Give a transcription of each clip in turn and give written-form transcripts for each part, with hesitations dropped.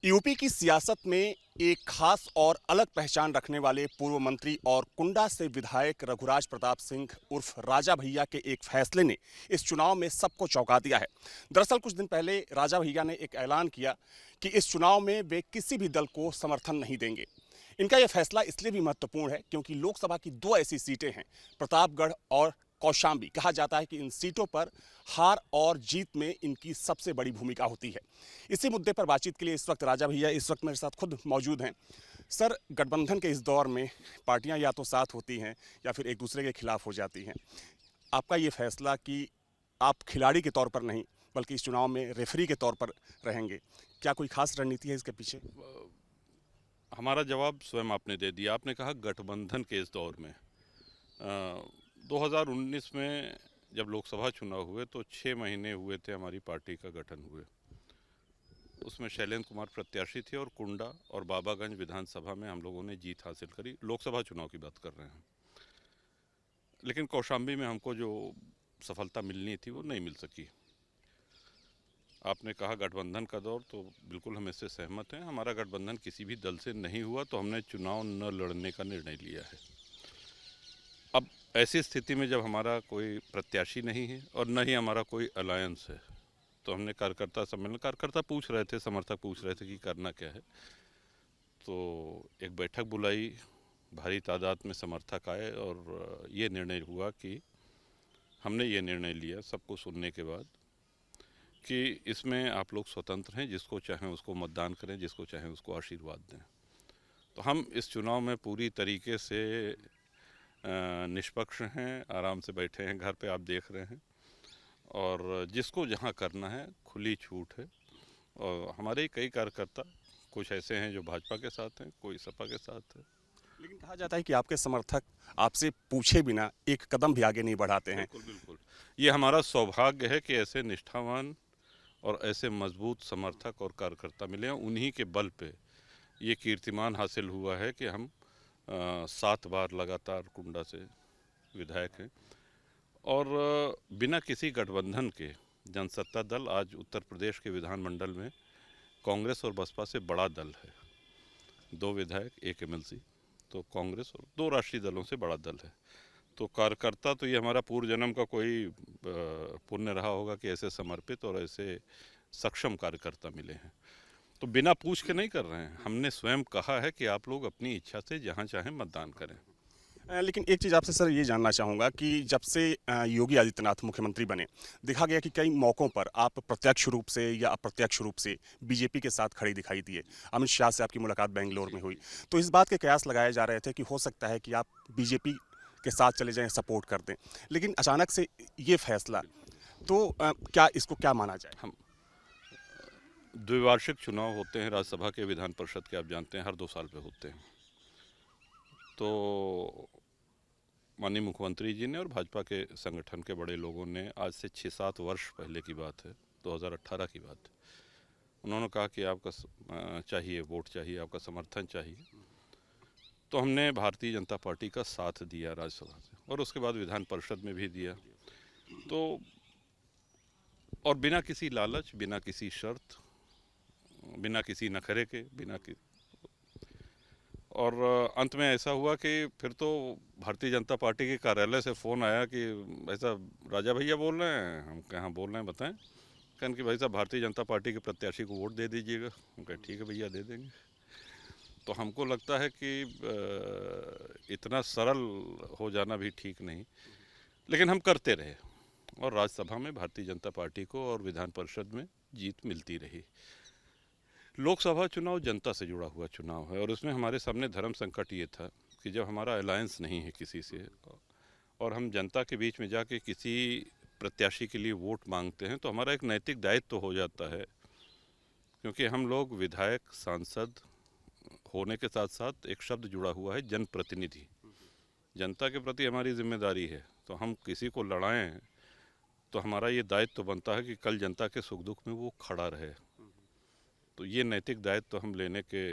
UP की सियासत में एक खास और अलग पहचान रखने वाले पूर्व मंत्री और कुंडा से विधायक रघुराज प्रताप सिंह उर्फ राजा भैया के एक फैसले ने इस चुनाव में सबको चौंका दिया है। दरअसल कुछ दिन पहले राजा भैया ने एक ऐलान किया कि इस चुनाव में वे किसी भी दल को समर्थन नहीं देंगे। इनका यह फैसला इसलिए भी महत्वपूर्ण है क्योंकि लोकसभा की दो ऐसी सीटें हैं, प्रतापगढ़ और कौशाम्बी। कहा जाता है कि इन सीटों पर हार और जीत में इनकी सबसे बड़ी भूमिका होती है। इसी मुद्दे पर बातचीत के लिए इस वक्त राजा भैया इस वक्त मेरे साथ खुद मौजूद हैं। सर, गठबंधन के इस दौर में पार्टियां या तो साथ होती हैं या फिर एक दूसरे के खिलाफ हो जाती हैं। आपका ये फैसला कि आप खिलाड़ी के तौर पर नहीं बल्कि इस चुनाव में रेफरी के तौर पर रहेंगे, क्या कोई खास रणनीति है इसके पीछे? हमारा जवाब स्वयं आपने दे दिया। आपने कहा गठबंधन के इस दौर में 2019 में जब लोकसभा चुनाव हुए तो 6 महीने हुए थे हमारी पार्टी का गठन हुए। उसमें शैलेंद्र कुमार प्रत्याशी थे और कुंडा और बाबागंज विधानसभा में हम लोगों ने जीत हासिल करी। लोकसभा चुनाव की बात कर रहे हैं। लेकिन कौशाम्बी में हमको जो सफलता मिलनी थी वो नहीं मिल सकी। आपने कहा गठबंधन का दौर, तो बिल्कुल हम इससे सहमत हैं। हमारा गठबंधन किसी भी दल से नहीं हुआ तो हमने चुनाव न लड़ने का निर्णय लिया है। अब ऐसी स्थिति में जब हमारा कोई प्रत्याशी नहीं है और न ही हमारा कोई अलायंस है, तो हमने कार्यकर्ता पूछ रहे थे, समर्थक पूछ रहे थे कि करना क्या है। तो एक बैठक बुलाई, भारी तादाद में समर्थक आए और ये निर्णय हुआ कि हमने ये निर्णय लिया सबको सुनने के बाद कि इसमें आप लोग स्वतंत्र हैं, जिसको चाहें उसको मतदान करें, जिसको चाहें उसको आशीर्वाद दें। तो हम इस चुनाव में पूरी तरीके से निष्पक्ष हैं, आराम से बैठे हैं, घर पे आप देख रहे हैं, और जिसको जहां करना है खुली छूट है। और हमारे कई कार्यकर्ता कुछ ऐसे हैं जो भाजपा के साथ हैं, कोई सपा के साथ है। लेकिन कहा जाता है कि आपके समर्थक आपसे पूछे बिना एक कदम भी आगे नहीं बढ़ाते हैं। बिल्कुल बिल्कुल, ये हमारा सौभाग्य है कि ऐसे निष्ठावान और ऐसे मजबूत समर्थक और कार्यकर्ता मिले हैं। उन्हीं के बल पे ये कीर्तिमान हासिल हुआ है कि हम 7 बार लगातार कुंडा से विधायक हैं। और बिना किसी गठबंधन के जनसत्ता दल आज उत्तर प्रदेश के विधानमंडल में कांग्रेस और बसपा से बड़ा दल है। 2 विधायक, 1 एमएलसी, तो कांग्रेस और 2 राष्ट्रीय दलों से बड़ा दल है। तो कार्यकर्ता तो ये हमारा पूर्व जन्म का कोई पुण्य रहा होगा कि ऐसे समर्पित और ऐसे सक्षम कार्यकर्ता मिले हैं। तो बिना पूछ के नहीं कर रहे हैं, हमने स्वयं कहा है कि आप लोग अपनी इच्छा से जहाँ चाहें मतदान करें। लेकिन एक चीज़ आपसे सर ये जानना चाहूँगा कि जब से योगी आदित्यनाथ मुख्यमंत्री बने, देखा गया कि कई मौक़ों पर आप प्रत्यक्ष रूप से या अप्रत्यक्ष रूप से बीजेपी के साथ खड़े दिखाई दिए। अमित शाह से आपकी मुलाकात बेंगलोर में हुई, तो इस बात के कयास लगाए जा रहे थे कि हो सकता है कि आप बीजेपी के साथ चले जाएं, सपोर्ट कर दें। लेकिन अचानक से ये फैसला, तो क्या इसको क्या माना जाए? हम द्विवार्षिक चुनाव होते हैं राज्यसभा के, विधान परिषद के, आप जानते हैं हर 2 साल पे होते हैं। तो माननीय मुख्यमंत्री जी ने और भाजपा के संगठन के बड़े लोगों ने आज से 6-7 वर्ष पहले की बात है, 2018 की बात है, उन्होंने कहा कि आपका चाहिए वोट, चाहिए आपका समर्थन चाहिए। तो हमने भारतीय जनता पार्टी का साथ दिया राज्यसभा से, और उसके बाद विधान परिषद में भी दिया। तो और बिना किसी लालच, बिना किसी शर्त, बिना किसी नखरे के, और अंत में ऐसा हुआ कि फिर तो भारतीय जनता पार्टी के कार्यालय से फ़ोन आया कि ऐसा राजा भैया बोल रहे हैं। हम कहे हाँ बोल रहे हैं, बताएं। कहने कि भाई साहब भारतीय जनता पार्टी के प्रत्याशी को वोट दे दीजिएगा। हम कहे ठीक है भैया, दे देंगे। तो हमको लगता है कि इतना सरल हो जाना भी ठीक नहीं, लेकिन हम करते रहे और राज्यसभा में भारतीय जनता पार्टी को और विधान परिषद में जीत मिलती रही। लोकसभा चुनाव जनता से जुड़ा हुआ चुनाव है और उसमें हमारे सामने धर्म संकट ये था कि जब हमारा अलायंस नहीं है किसी से और हम जनता के बीच में जाके किसी प्रत्याशी के लिए वोट मांगते हैं, तो हमारा एक नैतिक दायित्व तो हो जाता है, क्योंकि हम लोग विधायक, सांसद होने के साथ साथ एक शब्द जुड़ा हुआ है जनप्रतिनिधि। जनता के प्रति हमारी जिम्मेदारी है, तो हम किसी को लड़ाएं तो हमारा ये दायित्व तो बनता है कि कल जनता के सुख दुख में वो खड़ा रहे। तो ये नैतिक दायित्व तो हम लेने के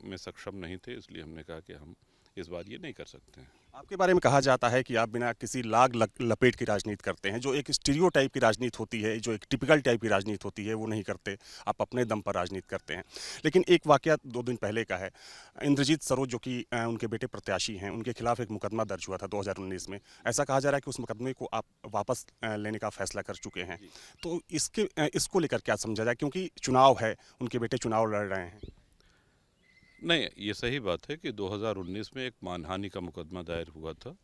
में सक्षम नहीं थे, इसलिए हमने कहा कि हम इस बार ये नहीं कर सकते हैं। आपके बारे में कहा जाता है कि आप बिना किसी लपेट की राजनीति करते हैं, जो एक स्टीरियोटाइप की राजनीति होती है, जो एक टिपिकल टाइप की राजनीति होती है, वो नहीं करते। आप अपने दम पर राजनीति करते हैं। लेकिन एक वाकया 2 दिन पहले का है। इंद्रजीत सरोज जो कि उनके बेटे प्रत्याशी हैं, उनके खिलाफ एक मुकदमा दर्ज हुआ था 2019 में। ऐसा कहा जा रहा है कि उस मुकदमे को आप वापस लेने का फैसला कर चुके हैं। तो इसको लेकर क्या समझा जाए, क्योंकि चुनाव है, उनके बेटे चुनाव लड़ रहे हैं। नहीं, ये सही बात है कि 2019 में एक मानहानि का मुकदमा दायर हुआ था,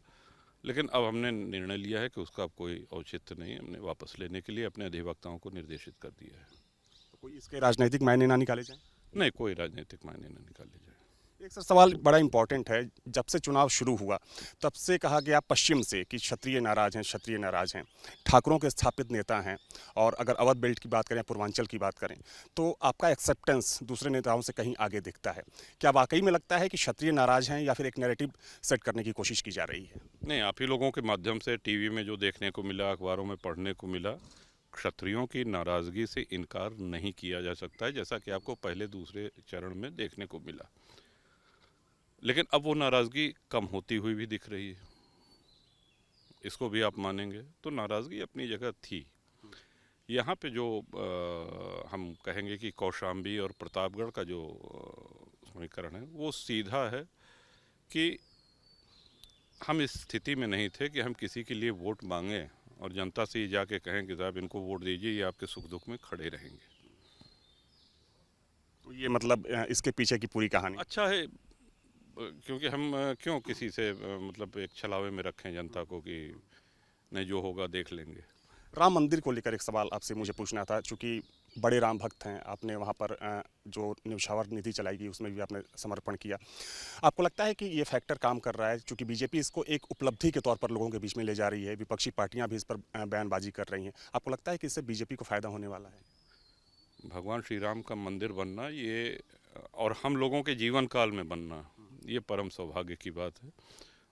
लेकिन अब हमने निर्णय लिया है कि उसका अब कोई औचित्य नहीं है। हमने वापस लेने के लिए अपने अधिवक्ताओं को निर्देशित कर दिया है। तो कोई इसके राजनीतिक मायने ना निकाले जाएं? नहीं, कोई राजनीतिक मायने न निकाले जाए। एक सर सवाल बड़ा इंपॉर्टेंट है। जब से चुनाव शुरू हुआ तब से कहा गया पश्चिम से कि क्षत्रिय नाराज हैं, क्षत्रिय नाराज हैं, ठाकुरों के स्थापित नेता हैं। और अगर अवध बेल्ट की बात करें, पूर्वांचल की बात करें, तो आपका एक्सेप्टेंस दूसरे नेताओं से कहीं आगे दिखता है। क्या वाकई में लगता है कि क्षत्रिय नाराज हैं, या फिर एक नैरेटिव सेट करने की कोशिश की जा रही है? नहीं, आप ही लोगों के माध्यम से टीवी में जो देखने को मिला, अखबारों में पढ़ने को मिला, क्षत्रियों की नाराज़गी से इनकार नहीं किया जा सकता है, जैसा कि आपको पहले दूसरे चरण में देखने को मिला। लेकिन अब वो नाराज़गी कम होती हुई भी दिख रही है, इसको भी आप मानेंगे। तो नाराज़गी अपनी जगह थी। यहाँ पे जो हम कहेंगे कि कौशाम्बी और प्रतापगढ़ का जो समीकरण है, वो सीधा है कि हम इस स्थिति में नहीं थे कि हम किसी के लिए वोट मांगें और जनता से ये जाके कहें कि साहब इनको वोट दीजिए, ये आपके सुख दुख में खड़े रहेंगे। तो ये मतलब इसके पीछे की पूरी कहानी अच्छा है, क्योंकि हम क्यों किसी से मतलब एक छलावे में रखें जनता को कि नहीं, जो होगा देख लेंगे। राम मंदिर को लेकर एक सवाल आपसे मुझे पूछना था। चूँकि बड़े राम भक्त हैं, आपने वहाँ पर जो न्यौछावर निधि चलाई गई उसमें भी आपने समर्पण किया। आपको लगता है कि ये फैक्टर काम कर रहा है? चूँकि बीजेपी इसको एक उपलब्धि के तौर पर लोगों के बीच में ले जा रही है, विपक्षी पार्टियाँ भी इस पर बयानबाजी कर रही हैं। आपको लगता है कि इससे बीजेपी को फ़ायदा होने वाला है? भगवान श्री राम का मंदिर बनना, ये और हम लोगों के जीवन काल में बनना, ये परम सौभाग्य की बात है।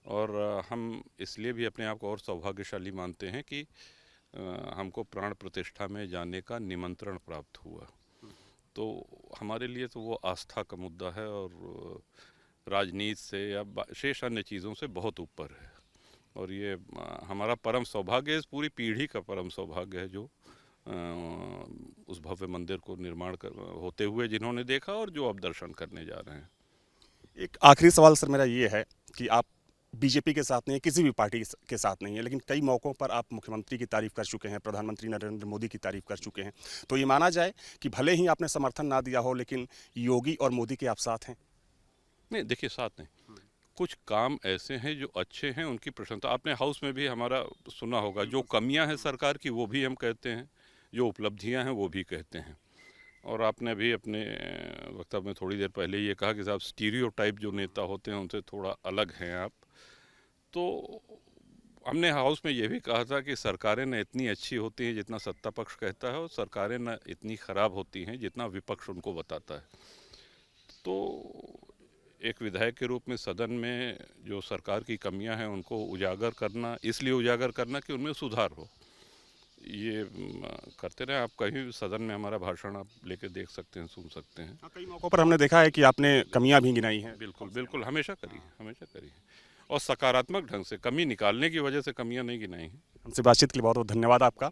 और हम इसलिए भी अपने आप को और सौभाग्यशाली मानते हैं कि हमको प्राण प्रतिष्ठा में जाने का निमंत्रण प्राप्त हुआ। तो हमारे लिए तो वो आस्था का मुद्दा है, और राजनीति से या शेष अन्य चीज़ों से बहुत ऊपर है। और ये हमारा परम सौभाग्य है, इस पूरी पीढ़ी का परम सौभाग्य है, जो उस भव्य मंदिर को निर्माण होते हुए जिन्होंने देखा और जो अब दर्शन करने जा रहे हैं। एक आखिरी सवाल सर मेरा ये है कि आप बीजेपी के साथ नहीं है, किसी भी पार्टी के साथ नहीं है, लेकिन कई मौक़ों पर आप मुख्यमंत्री की तारीफ़ कर चुके हैं, प्रधानमंत्री नरेंद्र मोदी की तारीफ़ कर चुके हैं। तो ये माना जाए कि भले ही आपने समर्थन ना दिया हो, लेकिन योगी और मोदी के आप साथ हैं? नहीं, देखिए, साथ नहीं, कुछ काम ऐसे हैं जो अच्छे हैं, उनकी प्रशंसा आपने हाउस में भी हमारा सुना होगा। जो कमियां हैं सरकार की वो भी हम कहते हैं, जो उपलब्धियां हैं वो भी कहते हैं। और आपने भी अपने वक्तव्य में थोड़ी देर पहले ये कहा कि साहब स्टीरियोटाइप जो नेता होते हैं उनसे थोड़ा अलग हैं आप। तो हमने हाउस में ये भी कहा था कि सरकारें न इतनी अच्छी होती हैं जितना सत्ता पक्ष कहता है, और सरकारें न इतनी ख़राब होती हैं जितना विपक्ष उनको बताता है। तो एक विधायक के रूप में सदन में जो सरकार की कमियां हैं उनको उजागर करना, इसलिए उजागर करना कि उनमें सुधार हो, ये करते रहे। आप कहीं सदन में हमारा भाषण आप लेके देख सकते हैं, सुन सकते हैं। कई मौक़ों पर हमने देखा है कि आपने कमियां भी गिनाई हैं। बिल्कुल बिल्कुल, हमेशा करी है, हमेशा करी है, और सकारात्मक ढंग से, कमी निकालने की वजह से कमियां नहीं गिनाई हैं। हमसे बातचीत के लिए बहुत बहुत धन्यवाद आपका।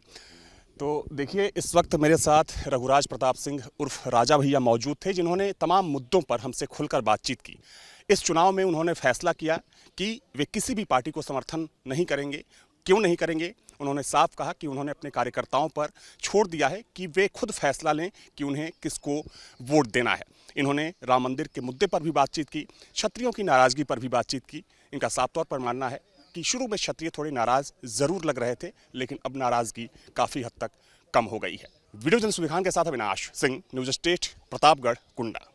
तो देखिए, इस वक्त मेरे साथ रघुराज प्रताप सिंह उर्फ राजा भैया मौजूद थे, जिन्होंने तमाम मुद्दों पर हमसे खुलकर बातचीत की। इस चुनाव में उन्होंने फैसला किया कि वे किसी भी पार्टी को समर्थन नहीं करेंगे। क्यों नहीं करेंगे? उन्होंने साफ कहा कि उन्होंने अपने कार्यकर्ताओं पर छोड़ दिया है कि वे खुद फैसला लें कि उन्हें किसको वोट देना है। इन्होंने राम मंदिर के मुद्दे पर भी बातचीत की, क्षत्रियों की नाराज़गी पर भी बातचीत की। इनका साफ तौर पर मानना है कि शुरू में क्षत्रिय थोड़े नाराज़ ज़रूर लग रहे थे, लेकिन अब नाराज़गी काफ़ी हद तक कम हो गई है। वीडियो जर्नलिस्ट विधान के साथ अविनाश सिंह, न्यूज़ स्टेट, प्रतापगढ़, कुंडा।